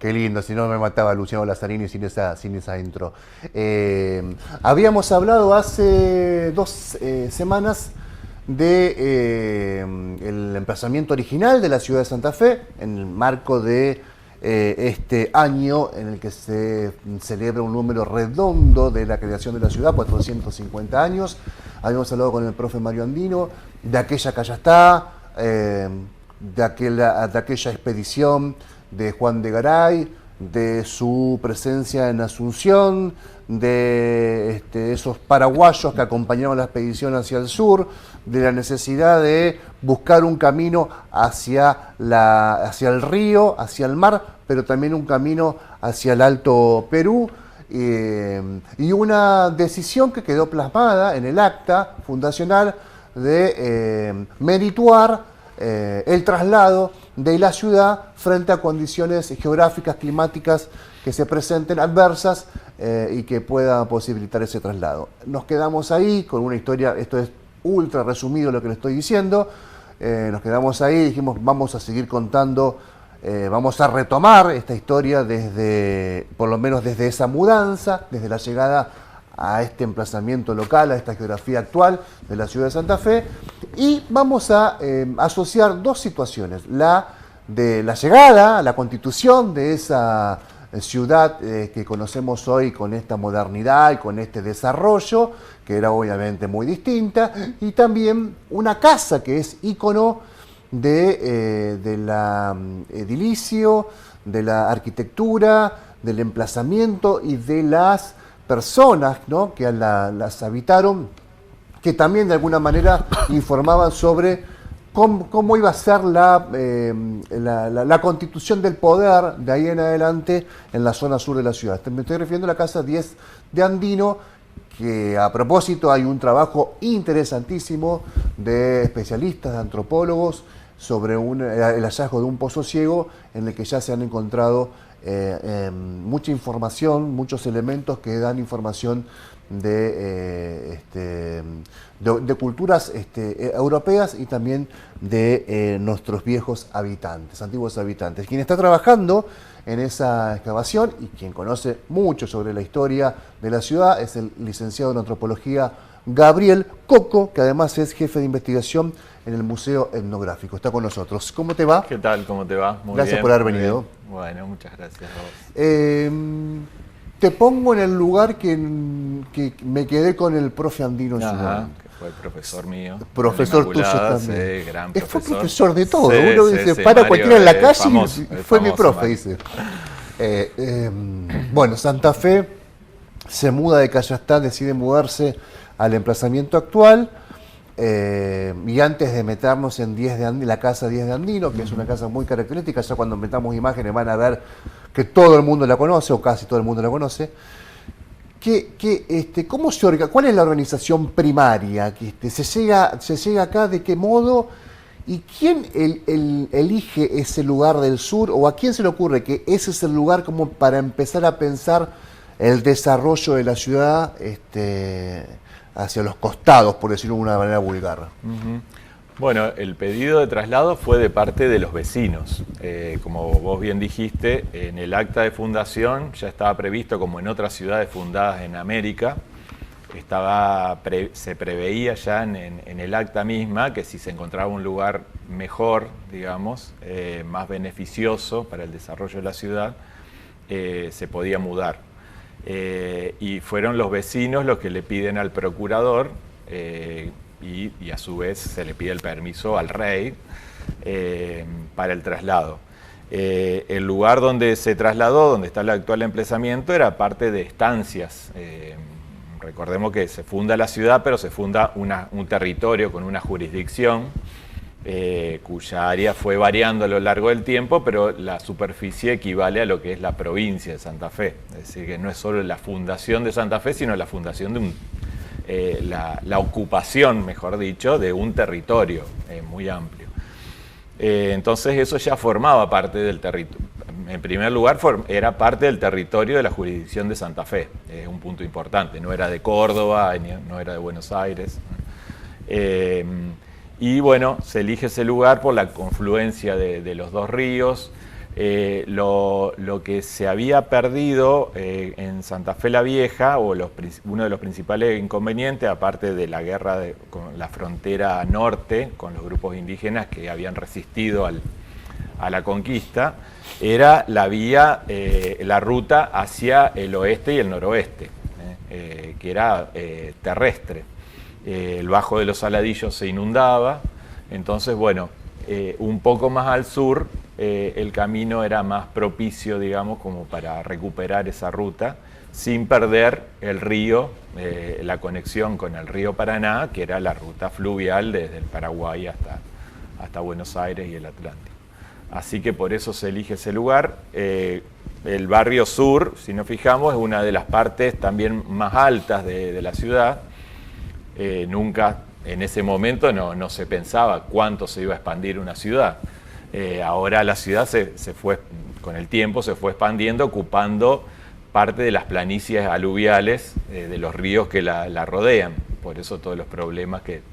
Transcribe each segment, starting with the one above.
Qué lindo, si no me mataba Luciano Lazzarini sin esa intro. Habíamos hablado hace 2 semanas de el emplazamiento original de la ciudad de Santa Fe, en el marco de este año en el que se celebra un número redondo de la creación de la ciudad, 450 años. Habíamos hablado con el profe Mario Andino de aquella Callastá, de aquella expedición de Juan de Garay, de su presencia en Asunción, de esos paraguayos que acompañaron la expedición hacia el sur, de la necesidad de buscar un camino hacia el río, hacia el mar, pero también un camino hacia el Alto Perú, y una decisión que quedó plasmada en el acta fundacional de merituar el traslado de la ciudad frente a condiciones geográficas, climáticas que se presenten adversas y que puedan posibilitar ese traslado. Nos quedamos ahí con una historia, esto es ultra resumido lo que le estoy diciendo, nos quedamos ahí, dijimos vamos a seguir contando, vamos a retomar esta historia desde, por lo menos desde esa mudanza, desde la llegada a este emplazamiento local, a esta geografía actual de la ciudad de Santa Fe, y vamos a asociar dos situaciones: la de la llegada, la constitución de esa ciudad que conocemos hoy con esta modernidad y con este desarrollo, que era obviamente muy distinta, y también una casa que es ícono de la edilicio, de la arquitectura, del emplazamiento y de las personas, ¿no?, que las habitaron, que también de alguna manera informaban sobre cómo iba a ser la constitución del poder de ahí en adelante en la zona sur de la ciudad. Me estoy refiriendo a la Casa 10 de Andino, que a propósito hay un trabajo interesantísimo de especialistas, de antropólogos, sobre el hallazgo de un pozo ciego en el que ya se han encontrado mucha información, muchos elementos que dan información de culturas europeas y también de nuestros viejos habitantes, antiguos habitantes. Quien está trabajando en esa excavación y quien conoce mucho sobre la historia de la ciudad es el licenciado en antropología Gabriel Coco, que además es jefe de investigación en el Museo Etnográfico. Está con nosotros. ¿Cómo te va? ¿Qué tal? ¿Cómo te va? Muy Gracias bien, por haber muy venido. bien. Bueno, muchas gracias a vos. Te pongo en el lugar que me quedé con el profe Andino en su Ajá, momento. que fue profesor mío. Profesor tuyo también. Sí, gran Fue profesor. profesor de todo. Sí, Uno sí, dice, sí, para Mario cualquiera en la es calle famoso, y es fue mi famoso, profe, Mario. dice. Bueno, Santa Fe se muda de Callastá, decide mudarse al emplazamiento actual. Y antes de meternos en 10 de Andino, la casa 10 de Andino, que es una casa muy característica, ya cuando metamos imágenes van a ver que todo el mundo la conoce, o casi todo el mundo la conoce. ¿Cuál es la organización primaria? ¿Se llega acá de qué modo? ¿Y quién elige ese lugar del sur? ¿O a quién se le ocurre que ese es el lugar como para empezar a pensar el desarrollo de la ciudad hacia los costados, por decirlo de una manera vulgar? Ujú. Bueno, el pedido de traslado fue de parte de los vecinos. Como vos bien dijiste, en el acta de fundación ya estaba previsto, como en otras ciudades fundadas en América, se preveía ya en el acta misma que si se encontraba un lugar mejor, digamos, más beneficioso para el desarrollo de la ciudad, se podía mudar. Y fueron los vecinos los que le piden al procurador y a su vez se le pide el permiso al rey para el traslado. El lugar donde se trasladó, donde está el actual emplazamiento, era parte de estancias. Recordemos que se funda la ciudad, pero se funda un territorio con una jurisdicción cuya área fue variando a lo largo del tiempo, pero la superficie equivale a lo que es la provincia de Santa Fe. Es decir, que no es solo la fundación de Santa Fe, sino la fundación de la ocupación, mejor dicho, de un territorio muy amplio. Entonces eso ya formaba parte del territorio. En primer lugar, era parte del territorio de la jurisdicción de Santa Fe, un punto importante. No era de Córdoba, no era de Buenos Aires. Y bueno, se elige ese lugar por la confluencia de los dos ríos. Lo que se había perdido en Santa Fe la Vieja, o uno de los principales inconvenientes, aparte de la guerra con la frontera norte, con los grupos indígenas que habían resistido a la conquista, era la vía, la ruta hacia el oeste y el noroeste, que era terrestre. El Bajo de los Saladillos se inundaba, entonces, bueno, un poco más al sur, el camino era más propicio, digamos, como para recuperar esa ruta, sin perder el río, la conexión con el río Paraná, que era la ruta fluvial desde el Paraguay hasta Buenos Aires y el Atlántico. Así que por eso se elige ese lugar. El barrio sur, si nos fijamos, es una de las partes también más altas de la ciudad. Nunca en ese momento no se pensaba cuánto se iba a expandir una ciudad. Ahora la ciudad se fue, con el tiempo se fue expandiendo, ocupando parte de las planicies aluviales de los ríos que la rodean. Por eso todos los problemas que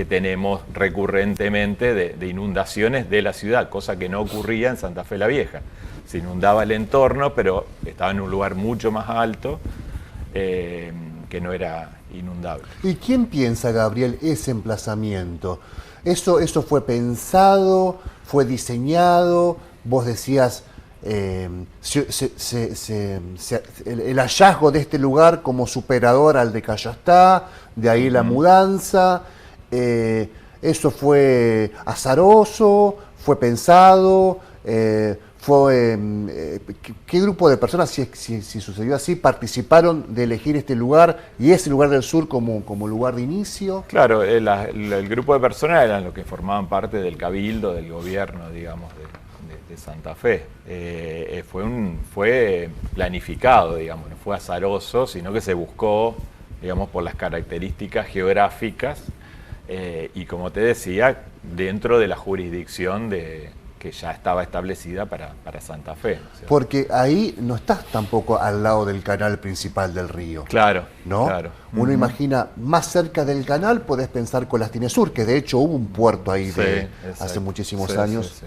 tenemos recurrentemente de inundaciones de la ciudad, cosa que no ocurría en Santa Fe la Vieja. Se inundaba el entorno, pero estaba en un lugar mucho más alto que no era inundable. ¿Y quién piensa, Gabriel, ese emplazamiento? ¿Eso fue pensado, fue diseñado? Vos decías el hallazgo de este lugar como superador al de Cayastá, de ahí la mudanza. ¿Eso fue azaroso? ¿Fue pensado? ¿Qué grupo de personas, si sucedió así, participaron de elegir este lugar y ese lugar del sur como lugar de inicio? Claro, el grupo de personas eran los que formaban parte del cabildo, del gobierno, digamos, de Santa Fe. Fue planificado, digamos, no fue azaroso, sino que se buscó, digamos, por las características geográficas y, como te decía, dentro de la jurisdicción que ya estaba establecida para Santa Fe, ¿no? Porque ahí no estás tampoco al lado del canal principal del río. Claro, ¿no? Claro. Uno imagina, más cerca del canal podés pensar Colastine Sur, que de hecho hubo un puerto ahí hace muchísimos años. Sí.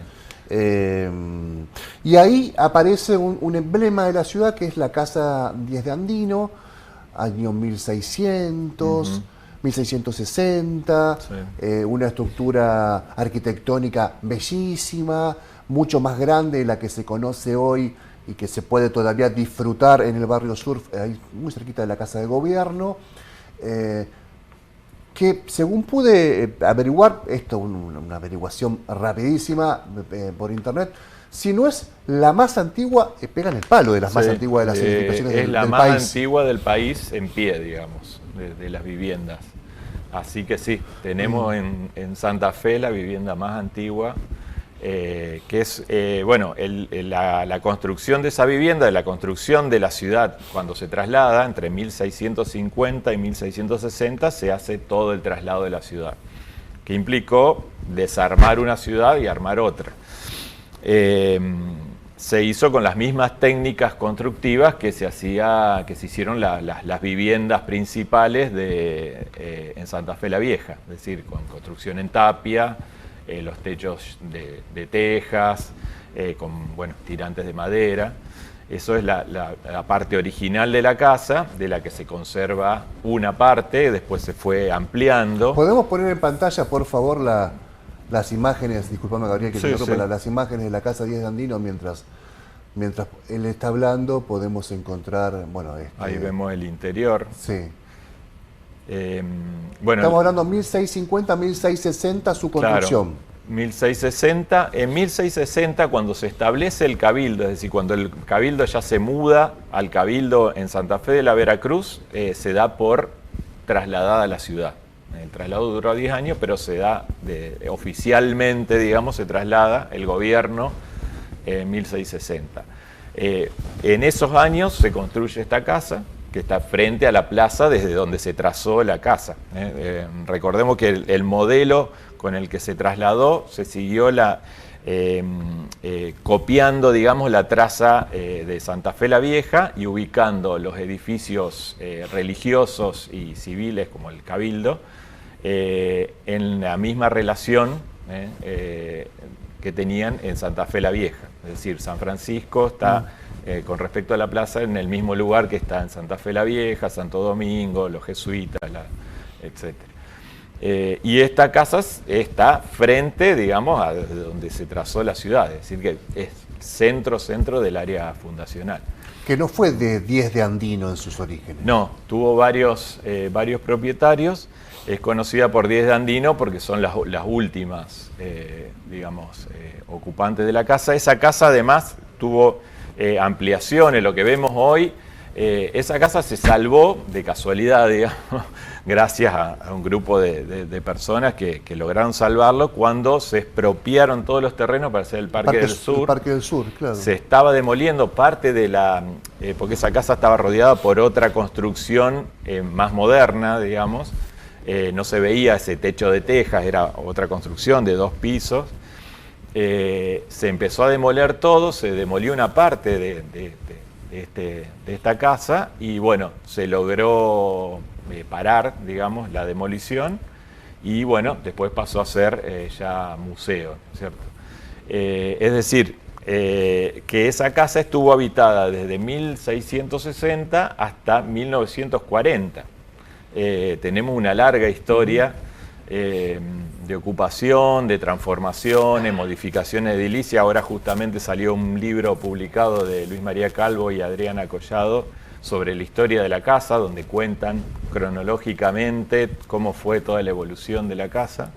Y ahí aparece un emblema de la ciudad, que es la Casa 10 de Andino, año 1600... 1660, una estructura arquitectónica bellísima, mucho más grande de la que se conoce hoy y que se puede todavía disfrutar en el barrio sur, ahí muy cerquita de la Casa de Gobierno, que según pude averiguar, esto una averiguación rapidísima por internet, si no es la más antigua, pegan el palo de las más antiguas de las edificaciones del país. Es la más antigua del país en pie, digamos, de las viviendas. Así que sí, tenemos en Santa Fe la vivienda más antigua, que es, la construcción de esa vivienda, de la construcción de la ciudad, cuando se traslada, entre 1650 y 1660, se hace todo el traslado de la ciudad, que implicó desarmar una ciudad y armar otra. Se hizo con las mismas técnicas constructivas que se hicieron las viviendas principales en Santa Fe la Vieja, es decir, con construcción en tapia, los techos de tejas, con tirantes de madera. Eso es la parte original de la casa, de la que se conserva una parte, después se fue ampliando. ¿Podemos poner en pantalla, por favor, las imágenes, disculpame Gabriel, las imágenes de la Casa 10 de Andino mientras él está hablando? Podemos encontrar, ahí vemos el interior. Sí. Estamos hablando 1650, 1660 su construcción. Claro, 1660. En 1660, cuando se establece el cabildo, es decir, cuando el cabildo ya se muda al cabildo en Santa Fe de la Veracruz, se da por trasladada a la ciudad. El traslado duró 10 años, pero se da oficialmente, digamos, se traslada el gobierno en 1660. En esos años se construye esta casa, que está frente a la plaza desde donde se trazó la casa. Recordemos que el modelo con el que se trasladó se siguió copiando, digamos, la traza de Santa Fe la Vieja y ubicando los edificios religiosos y civiles, como el Cabildo, en la misma relación que que tenían en Santa Fe la Vieja. Es decir, San Francisco está, con respecto a la plaza, en el mismo lugar que está en Santa Fe la Vieja, Santo Domingo, los jesuitas, etc. Y esta casa está frente, digamos, a donde se trazó la ciudad, es decir, que es centro del área fundacional. Que no fue de 10 de Andino en sus orígenes. No, tuvo varios propietarios. Es conocida por 10 de Andino porque son las últimas, digamos, ocupantes de la casa. Esa casa además tuvo ampliaciones, lo que vemos hoy. Esa casa se salvó de casualidad, digamos, gracias a un grupo de personas que lograron salvarlo cuando se expropiaron todos los terrenos para hacer el Parque del Sur. El Parque del Sur, claro. Se estaba demoliendo parte de porque esa casa estaba rodeada por otra construcción más moderna, digamos. No se veía ese techo de tejas, era otra construcción de 2 pisos. Se empezó a demoler todo, se demolió una parte de esta casa y bueno, se logró parar, digamos, la demolición y bueno, después pasó a ser ya museo, ¿cierto? Es decir, que esa casa estuvo habitada desde 1660 hasta 1940. Tenemos una larga historia de ocupación, de transformaciones, modificaciones edilicias. Ahora justamente salió un libro publicado de Luis María Calvo y Adriana Collado sobre la historia de la casa, donde cuentan cronológicamente cómo fue toda la evolución de la casa.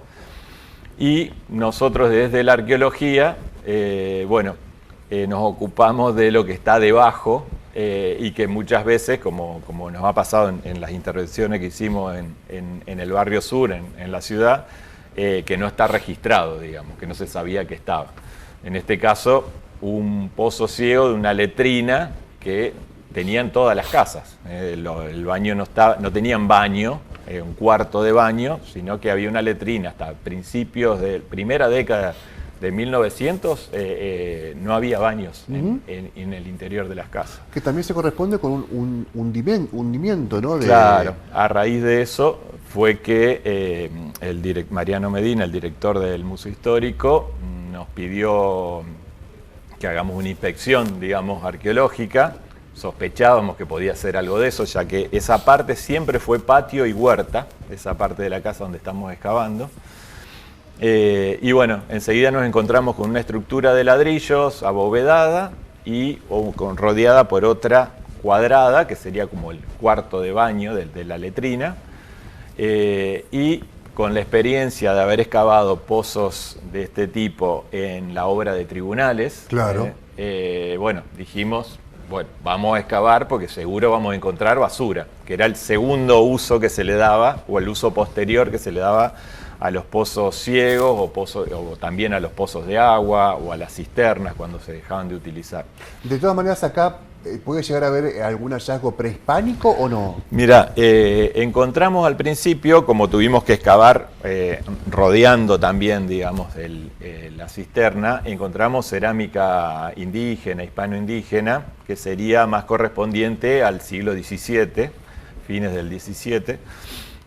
Y nosotros desde la arqueología, nos ocupamos de lo que está debajo y que muchas veces, como nos ha pasado en las intervenciones que hicimos en el barrio sur, en la ciudad, que no está registrado, digamos, que no se sabía que estaba. En este caso, un pozo ciego de una letrina que tenían todas las casas. El baño no tenían baño, un cuarto de baño, sino que había una letrina. Hasta principios de primera década de 1900 no había baños en el interior de las casas. Que también se corresponde con un hundimiento, ¿no? Claro, a raíz de eso fue que Mariano Medina, el director del Museo Histórico, nos pidió que hagamos una inspección, digamos, arqueológica. Sospechábamos que podía ser algo de eso, ya que esa parte siempre fue patio y huerta, esa parte de la casa donde estamos excavando. Y bueno, enseguida nos encontramos con una estructura de ladrillos abovedada y rodeada por otra cuadrada, que sería como el cuarto de baño de la letrina. Y con la experiencia de haber excavado pozos de este tipo en la obra de tribunales, claro. Dijimos, vamos a excavar porque seguro vamos a encontrar basura, que era el segundo uso que se le daba, o el uso posterior que se le daba a los pozos ciegos o también a los pozos de agua o a las cisternas cuando se dejaban de utilizar. De todas maneras, acá ¿puede llegar a haber algún hallazgo prehispánico o no? Mira, encontramos al principio, como tuvimos que excavar rodeando también, digamos, la cisterna, encontramos cerámica indígena, hispano-indígena, que sería más correspondiente al siglo XVII, fines del XVII,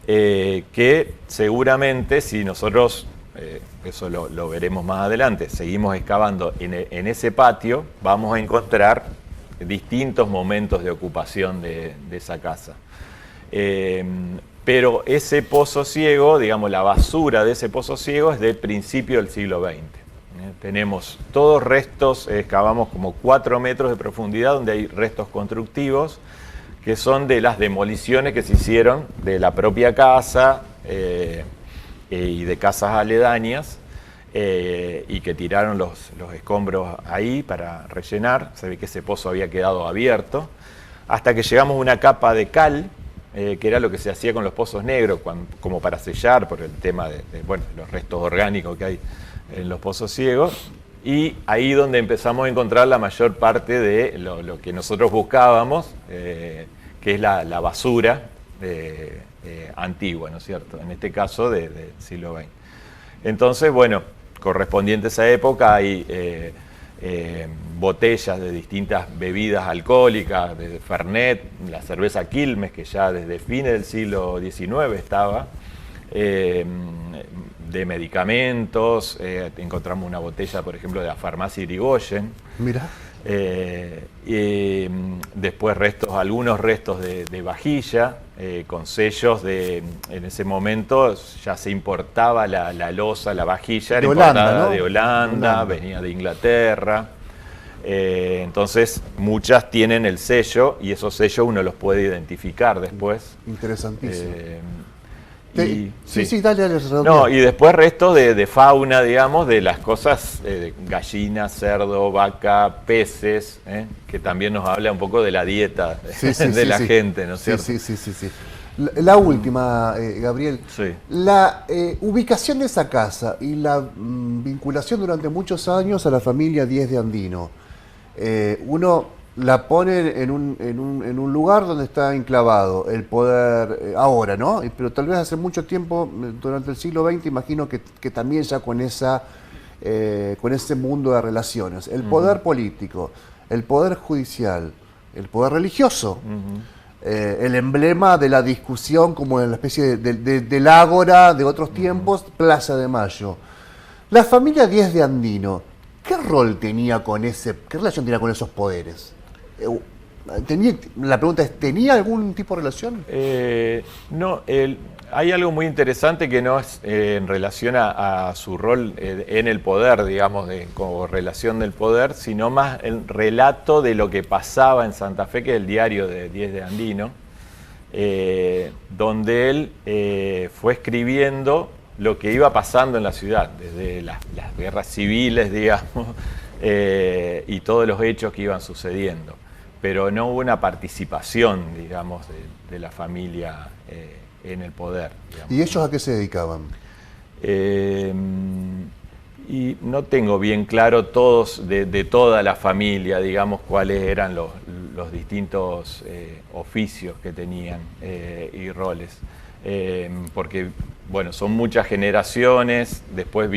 que seguramente si nosotros, eso lo veremos más adelante, seguimos excavando en ese patio, vamos a encontrar distintos momentos de ocupación de esa casa. Pero ese pozo ciego, digamos, la basura de ese pozo ciego es del principio del siglo XX. Tenemos todos restos, excavamos como 4 metros de profundidad donde hay restos constructivos que son de las demoliciones que se hicieron de la propia casa y de casas aledañas y que tiraron los escombros ahí para rellenar. Se ve que ese pozo había quedado abierto hasta que llegamos a una capa de cal, que era lo que se hacía con los pozos negros, como para sellar por el tema de los restos orgánicos que hay en los pozos ciegos. Y ahí donde empezamos a encontrar la mayor parte de lo que nosotros buscábamos, que es la basura antigua, ¿no es cierto? En este caso del siglo XX. Entonces, correspondiente a esa época hay botellas de distintas bebidas alcohólicas, de Fernet, la cerveza Quilmes, que ya desde fines del siglo XIX estaba, de medicamentos, encontramos una botella, por ejemplo, de la farmacia Irigoyen. Mira. Y después algunos restos de vajilla, con sellos en ese momento ya se importaba la loza, la vajilla, era importada de Holanda, venía de Inglaterra. Entonces muchas tienen el sello y esos sellos uno los puede identificar después. Interesantísimo. Sí, dale. No, y después restos de fauna, digamos, de las cosas, gallina, cerdo, vaca, peces, que también nos habla un poco de la dieta de la gente, ¿no es cierto? Sí. La última, Gabriel. Sí. La ubicación de esa casa y la vinculación durante muchos años a la familia Díez de Andino. Uno la pone en un lugar donde está enclavado el poder ahora, ¿no? Pero tal vez hace mucho tiempo, durante el siglo XX, imagino que también ya con ese mundo de relaciones. El poder político, el poder judicial, el poder religioso, el emblema de la discusión como en la especie del ágora de otros tiempos, Plaza de Mayo. La familia Díez de Andino, ¿qué relación tenía con esos poderes? La pregunta es, ¿tenía algún tipo de relación? No, hay algo muy interesante que no es en relación a su rol en el poder, digamos, como relación del poder, sino más el relato de lo que pasaba en Santa Fe, que es el diario de Díez de Andino, donde él fue escribiendo lo que iba pasando en la ciudad, desde las guerras civiles, digamos, y todos los hechos que iban sucediendo. Pero no hubo una participación, digamos, de la familia en el poder. Digamos. ¿Y ellos a qué se dedicaban? Y no tengo bien claro todos, de toda la familia, digamos, cuáles eran los distintos oficios que tenían y roles. Porque, bueno, son muchas generaciones, después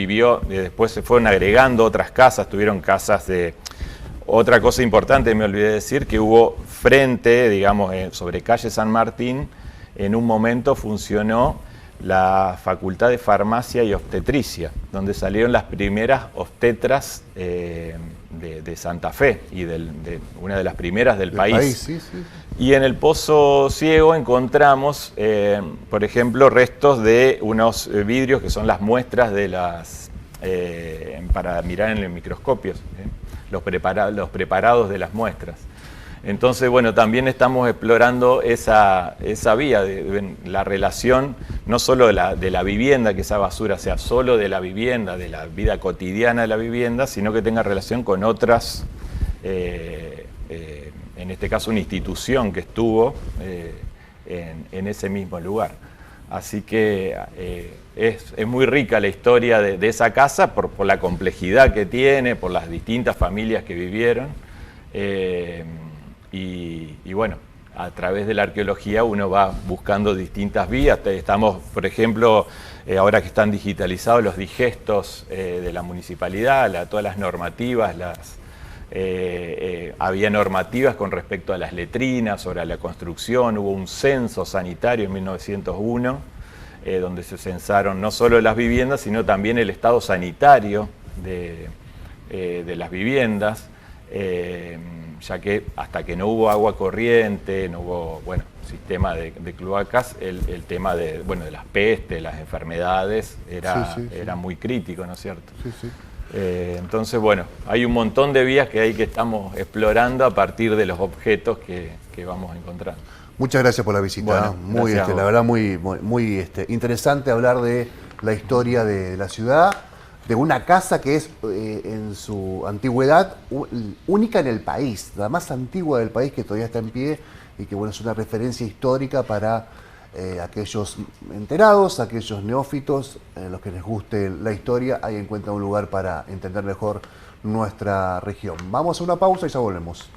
se fueron agregando otras casas, tuvieron casas de... Otra cosa importante, me olvidé decir, que hubo frente, digamos, sobre calle San Martín, en un momento funcionó la Facultad de Farmacia y Obstetricia, donde salieron las primeras obstetras de Santa Fe y de una de las primeras del país. Sí. Y en el Pozo Ciego encontramos, por ejemplo, restos de unos vidrios que son las muestras de para mirar en el microscopio. Los preparados de las muestras. Entonces, bueno, también estamos explorando esa vía, de la relación no solo de la vivienda, que esa basura sea solo de la vivienda, de la vida cotidiana de la vivienda, sino que tenga relación con otras, en este caso una institución que estuvo en ese mismo lugar. Así que es muy rica la historia de esa casa por la complejidad que tiene, por las distintas familias que vivieron. Y bueno, a través de la arqueología uno va buscando distintas vías. Estamos, por ejemplo, ahora que están digitalizados los digestos de la municipalidad, todas las normativas, había normativas con respecto a las letrinas, sobre la construcción, hubo un censo sanitario en 1901, donde se censaron no solo las viviendas, sino también el estado sanitario de las viviendas, ya que hasta que no hubo agua corriente, no hubo sistema de cloacas, el tema de las pestes, las enfermedades, era muy crítico, ¿no es cierto? Sí. Entonces, hay un montón de vías que estamos explorando a partir de los objetos que vamos encontrando. Muchas gracias por la visita. Muy, la verdad, muy interesante hablar de la historia de la ciudad, de una casa que es en su antigüedad única en el país, la más antigua del país, que todavía está en pie y que es una referencia histórica para aquellos enterados, aquellos neófitos, los que les guste la historia. Ahí encuentran un lugar para entender mejor nuestra región. Vamos a una pausa y ya volvemos.